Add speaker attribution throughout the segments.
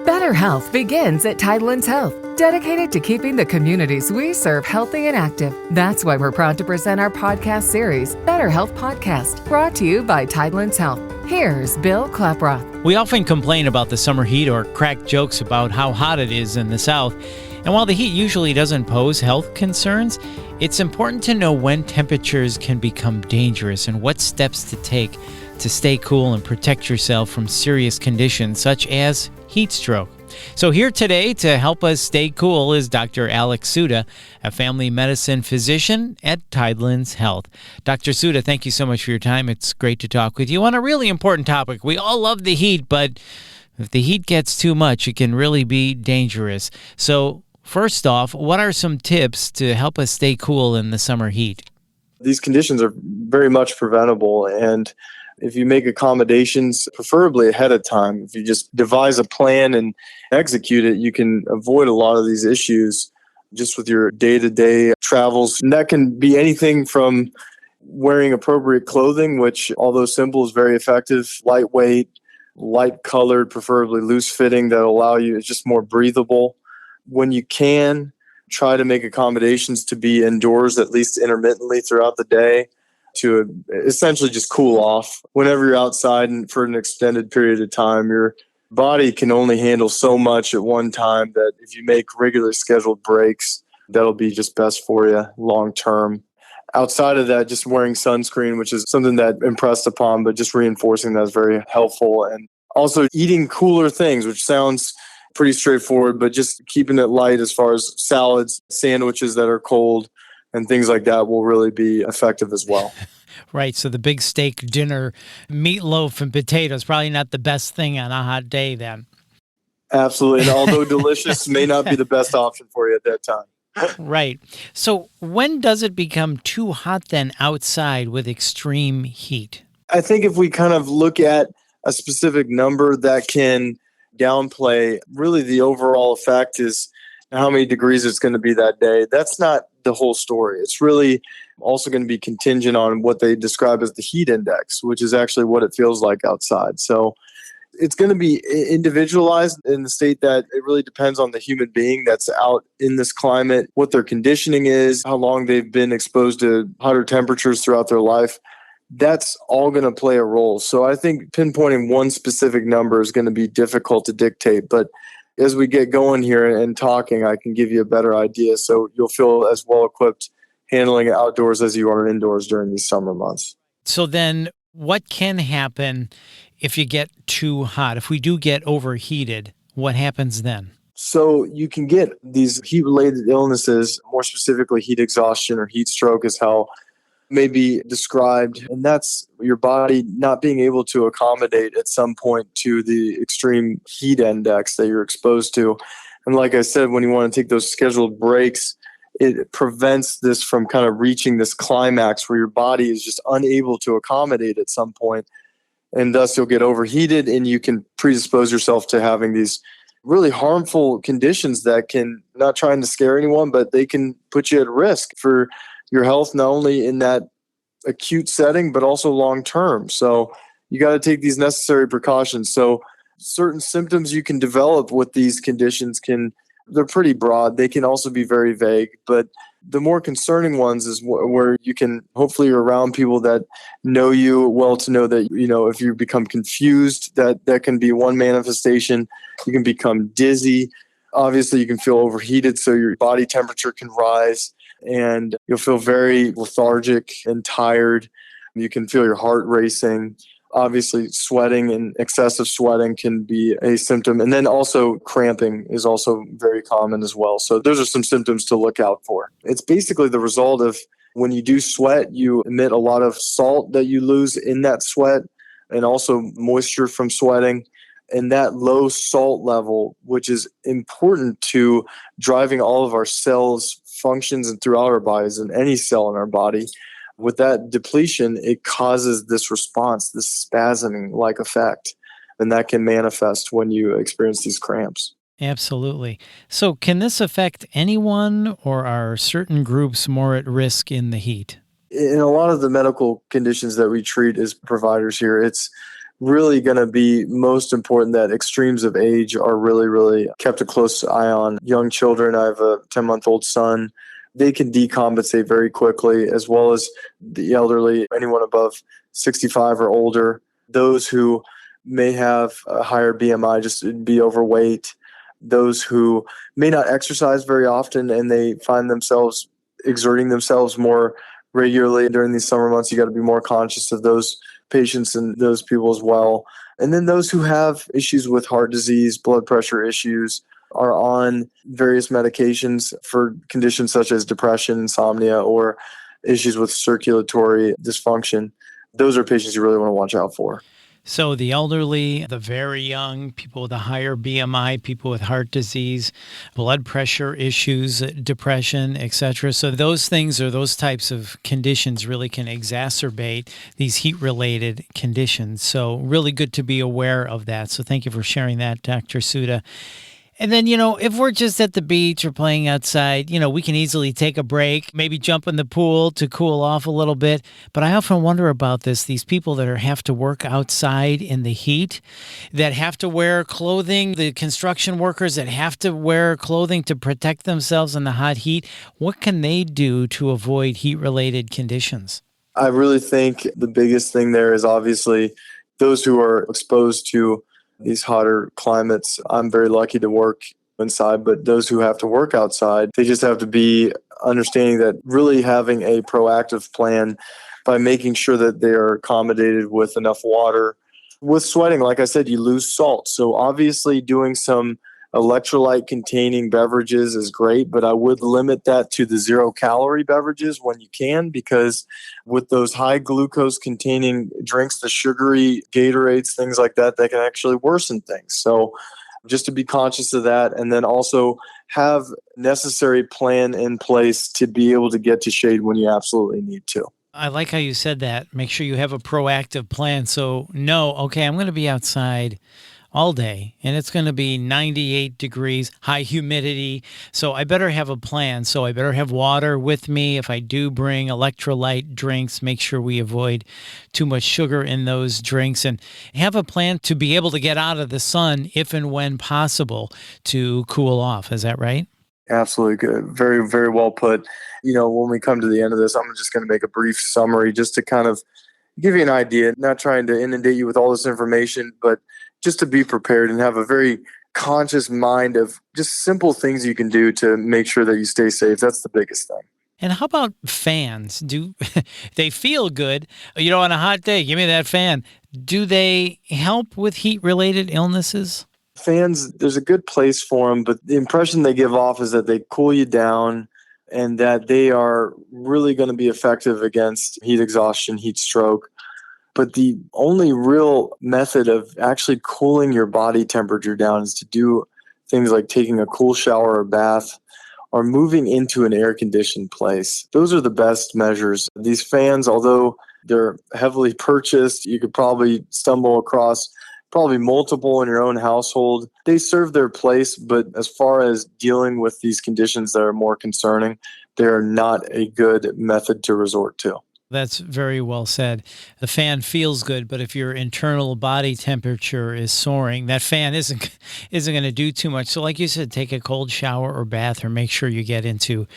Speaker 1: Better health begins at Tidelands Health, dedicated to keeping the communities we serve healthy and active. That's why we're proud to present our podcast series, Better Health Podcast, brought to you by Tidelands Health. Here's Bill Klaproth.
Speaker 2: We often complain about the summer heat or crack jokes about how hot it is in the South. And while the heat usually doesn't pose health concerns, it's important to know when temperatures can become dangerous and what steps to take to stay cool and protect yourself from serious conditions such as heat stroke. So here today to help us stay cool is Dr. Alex Suda, a family medicine physician at Tidelands Health. Dr. Suda, thank you so much for your time. It's great to talk with you on a really important topic. We all love the heat, but if the heat gets too much, it can really be dangerous. So first off, what are some tips to help us stay cool in the summer heat?
Speaker 3: These conditions are very much preventable, and if you make accommodations, preferably ahead of time, if you just devise a plan and execute it, you can avoid a lot of these issues just with your day-to-day travels. And that can be anything from wearing appropriate clothing, which, although simple, is very effective, lightweight, light-colored, preferably loose-fitting, that allow you, it's just more breathable. When you can, try to make accommodations to be indoors at least intermittently throughout the day, to essentially just cool off. Whenever you're outside and for an extended period of time, your body can only handle so much at one time that if you make regular scheduled breaks, that'll be just best for you long term. Outside of that, just wearing sunscreen, which is something that impressed upon, but just reinforcing that is very helpful. And also eating cooler things, which sounds pretty straightforward, but just keeping it light as far as salads, sandwiches that are cold, and things like that will really be effective as well.
Speaker 2: Right, so the big steak dinner, meatloaf and potatoes, probably not the best thing on a hot day then.
Speaker 3: Absolutely, and although delicious, may not be the best option for you at that time.
Speaker 2: Right. So when does it become too hot then outside with extreme heat?
Speaker 3: I think if we kind of look at a specific number that can downplay really the overall effect is how many degrees it's going to be that day. That's not the whole story. It's really also going to be contingent on what they describe as the heat index, which is actually what it feels like outside. So it's going to be individualized in the state that it really depends on the human being that's out in this climate, what their conditioning is, how long they've been exposed to hotter temperatures throughout their life. That's all going to play a role. So I think pinpointing one specific number is going to be difficult to dictate, but as we get going here and talking, I can give you a better idea. So you'll feel as well equipped handling it outdoors as you are indoors during these summer months.
Speaker 2: So then what can happen if you get too hot? If we do get overheated, what happens then?
Speaker 3: So you can get these heat-related illnesses, more specifically heat exhaustion or heat stroke is how may be described, and that's your body not being able to accommodate at some point to the extreme heat index that you're exposed to. And like I said, when you want to take those scheduled breaks, it prevents this from kind of reaching this climax where your body is just unable to accommodate at some point, and thus you'll get overheated and you can predispose yourself to having these really harmful conditions that can, not trying to scare anyone, but they can put you at risk for your health, not only in that acute setting, but also long term. So you got to take these necessary precautions. So certain symptoms you can develop with these conditions they're pretty broad. They can also be very vague, but the more concerning ones is where you can, hopefully you're around people that know you well to know that, if you become confused, that can be one manifestation. You can become dizzy. Obviously you can feel overheated, so your body temperature can rise, and you'll feel very lethargic and tired. You can feel your heart racing. Obviously, sweating and excessive sweating can be a symptom. And then also cramping is also very common as well. So those are some symptoms to look out for. It's basically the result of when you do sweat, you emit a lot of salt that you lose in that sweat, and also moisture from sweating. And that low salt level, which is important to driving all of our cells' functions and throughout our bodies and any cell in our body, with that depletion, it causes this response, this spasming-like effect. And that can manifest when you experience these cramps.
Speaker 2: Absolutely. So can this affect anyone, or are certain groups more at risk in the heat?
Speaker 3: In a lot of the medical conditions that we treat as providers here, it's really going to be most important that extremes of age are really, really kept a close eye on. Young children, I have a 10-month-old son, they can decompensate very quickly, as well as the elderly, anyone above 65 or older, those who may have a higher BMI, just be overweight, those who may not exercise very often and they find themselves exerting themselves more regularly during these summer months. You got to be more conscious of those patients and those people as well. And then those who have issues with heart disease, blood pressure issues, are on various medications for conditions such as depression, insomnia, or issues with circulatory dysfunction. Those are patients you really want to watch out for.
Speaker 2: So the elderly, the very young, people with a higher BMI, people with heart disease, blood pressure issues, depression, etc. So those things or those types of conditions really can exacerbate these heat-related conditions. So really good to be aware of that. So thank you for sharing that, Dr. Suda. And then, if we're just at the beach or playing outside, we can easily take a break, maybe jump in the pool to cool off a little bit. But I often wonder about these people that have to work outside in the heat, that have to wear clothing, the construction workers that have to wear clothing to protect themselves in the hot heat. What can they do to avoid heat-related conditions?
Speaker 3: I really think the biggest thing there is obviously those who are exposed to these hotter climates. I'm very lucky to work inside, but those who have to work outside, they just have to be understanding that really having a proactive plan by making sure that they are accommodated with enough water. With sweating, like I said, you lose salt. So obviously doing some electrolyte containing beverages is great, but I would limit that to the 0-calorie beverages when you can, because with those high glucose containing drinks, the sugary Gatorades, things like that, they can actually worsen things. So just to be conscious of that, and then also have necessary plan in place to be able to get to shade when you absolutely need to.
Speaker 2: I like how you said that. Make sure you have a proactive plan. So okay, I'm going to be outside all day, and it's going to be 98 degrees, high humidity. So I better have a plan. So I better have water with me. If I do bring electrolyte drinks, make sure we avoid too much sugar in those drinks, and have a plan to be able to get out of the sun if and when possible to cool off. Is that right?
Speaker 3: Absolutely good. Very, very well put. When we come to the end of this, I'm just going to make a brief summary just to kind of give you an idea, not trying to inundate you with all this information, but just to be prepared and have a very conscious mind of just simple things you can do to make sure that you stay safe. That's the biggest thing.
Speaker 2: And how about fans? Do they feel good? On a hot day, give me that fan. Do they help with heat-related illnesses?
Speaker 3: Fans, there's a good place for them, but the impression they give off is that they cool you down and that they are really going to be effective against heat exhaustion, heat stroke. But the only real method of actually cooling your body temperature down is to do things like taking a cool shower or bath or moving into an air-conditioned place. Those are the best measures. These fans, although they're heavily purchased, you could probably stumble across probably multiple in your own household. They serve their place, but as far as dealing with these conditions that are more concerning, they are not a good method to resort to.
Speaker 2: That's very well said. The fan feels good, but if your internal body temperature is soaring, that fan isn't going to do too much. So like you said, take a cold shower or bath, or make sure you get into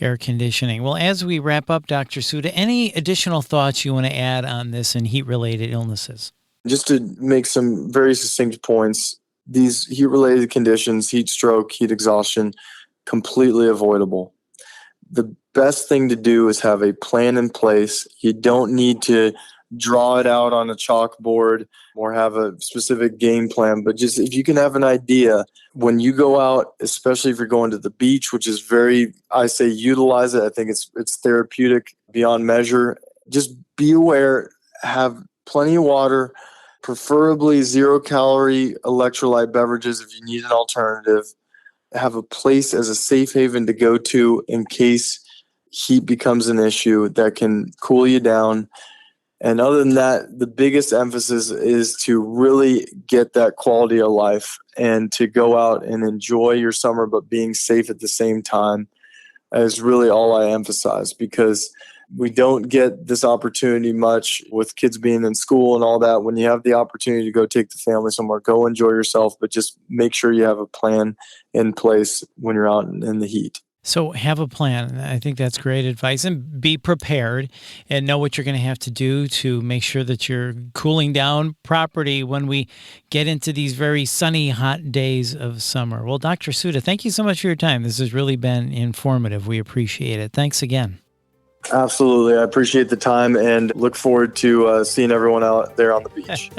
Speaker 2: air conditioning. Well, as we wrap up, Dr. Suda, any additional thoughts you want to add on this and heat-related illnesses?
Speaker 3: Just to make some very succinct points, these heat-related conditions, heat stroke, heat exhaustion, completely avoidable. The best thing to do is have a plan in place. You don't need to draw it out on a chalkboard or have a specific game plan, but just if you can have an idea when you go out, especially if you're going to the beach, which is I say utilize it. I think it's therapeutic beyond measure. Just be aware, have plenty of water, preferably 0-calorie electrolyte beverages if you need an alternative. Have a place as a safe haven to go to in case heat becomes an issue that can cool you down. And other than that, the biggest emphasis is to really get that quality of life and to go out and enjoy your summer, but being safe at the same time is really all I emphasize, because We don't get this opportunity much with kids being in school and all that. When you have the opportunity to go take the family somewhere, go enjoy yourself, but just make sure you have a plan in place when you're out in the heat.
Speaker 2: So have a plan. I think that's great advice, and be prepared and know what you're going to have to do to make sure that you're cooling down properly when we get into these very sunny, hot days of summer. Well, Dr. Suda, thank you so much for your time. This has really been informative. We appreciate it. Thanks again.
Speaker 3: Absolutely. I appreciate the time and look forward to seeing everyone out there on the beach.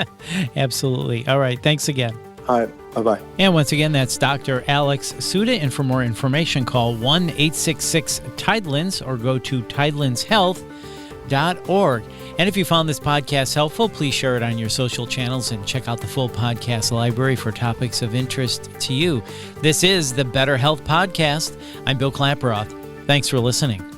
Speaker 2: Absolutely. All right. Thanks again.
Speaker 3: All right. Bye-bye.
Speaker 2: And once again, that's Dr. Alex Suda. And for more information, call 1-866-Tidelands or go to tidelandshealth.org. And if you found this podcast helpful, please share it on your social channels and check out the full podcast library for topics of interest to you. This is the Better Health Podcast. I'm Bill Klaproth. Thanks for listening.